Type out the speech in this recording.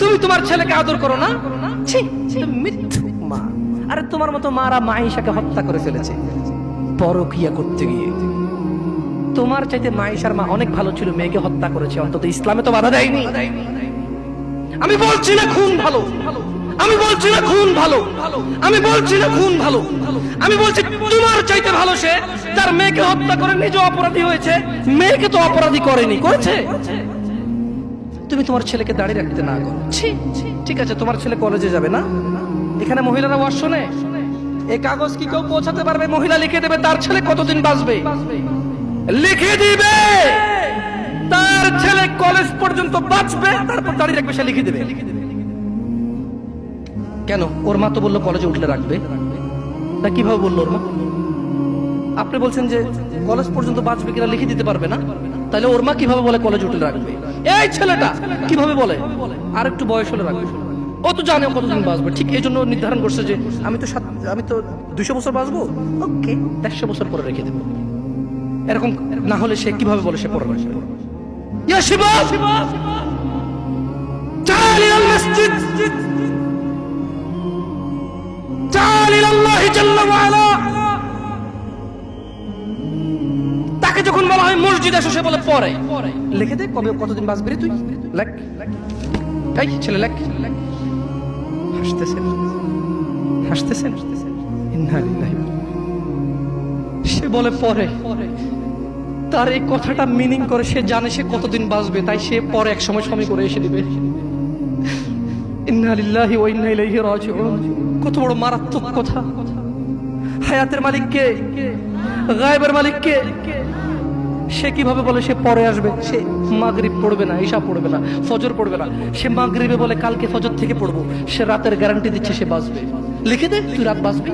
তুমি তোমার ছেলেকে আদর করো না? ছি, মিথ্যুক মা। আরে তোমার মতো মারা মাইশাকে হত্যা করে ফেলেছে পরকিয়া করতে গিয়ে। তোমার চাইতে মাইশার মা অনেক ভালো ছিল, মেয়েকে হত্যা করেছে, অন্তত ইসলামে তো বাধা দেয়নি। আমি বলছি না খুন ভালো, আমি বলছি না খুন ভালো, আমি বলছি না খুন ভালো, আমি বলছি তোমার চাইতে ভালো সে তার মেয়েকে হত্যা করে নিজে অপরাধী হয়েছে, মেয়েকে তো অপরাধী করেনি, করেছে। তুমি তোমার ছেলেকে দাঁড়িয়ে রাখতে না করো। ঠিক আছে, তোমার ছেলে কলেজে যাবে না, এখানে মহিলারা ওয়াজ শোনে, এই কাগজ কি কেউ পৌঁছাতে পারবে? মহিলা লিখে দেবে তার ছেলে কতদিন বাঁচবে, লিখে দিবে তার ছেলে কলেজ পর্যন্ত বাঁচবে, তারপর দাঁড়িয়ে রাখবে, সে লিখে দেবে। কেন? ওর মা তো বললো কলেজে উঠলে রাখবে, তা কিভাবে বললো ওর মা? আপনি বলছেন যে কলেজ পর্যন্ত বাঁচবে কিনা লিখে দিতে পারবে না, তাহলে ওর মা কিভাবে বলে কলেজে উঠলে রাখবে? এই ছেলেটা কিভাবে বলে আর একটু বয়স হলে রাখবে? ও তো জানে কতদিন বাঁচবে, ঠিক এই জন্য নির্ধারণ করছে যে আমি তো 200 বছর বাঁচবো, ওকে 150 বছর পরে রেখে দেবো। এরকম না হলে সে কিভাবে বলে সে পরে বাঁচবে? ইয়া শিবাব, চাল ইলাল মসজিদ, চাল ইলাল্লাহি জাল্লা ওয়া আলা। তাকে যখন বলা হয় মসজিদে এসে, সে বলে পরে। লিখে দে কবে কতদিন বাঁচবি রে তুই, লেখ। এই ছেলে লেখ। হাসতেছেন, হাসতেছেন। ইন্না লিল্লাহি। সে বলে পরে। তার এই কথাটা মিনিং করে সে জানে সে কতদিন বাঁচবে, তাই সে পরে এক সময় সময় করে এসে দিবে। ইন্না লিল্লাহি ওয়া ইন্না ইলাইহি রাজিউন। কত বড় মারাত্মক কথা। হায়াতের মালিক কে? গায়েবের মালিক কে? সে কিভাবে বলে সে পরে আসবে? সে মাগরিব পড়বে না, ইশা পড়বে না, ফজর পড়বে না, সে মাগরিবে বলে কালকে ফজর থেকে পড়বো, সে রাতের গ্যারান্টি দিচ্ছে সে বাঁচবে। লিখে দে তুই রাত বাঁচবি।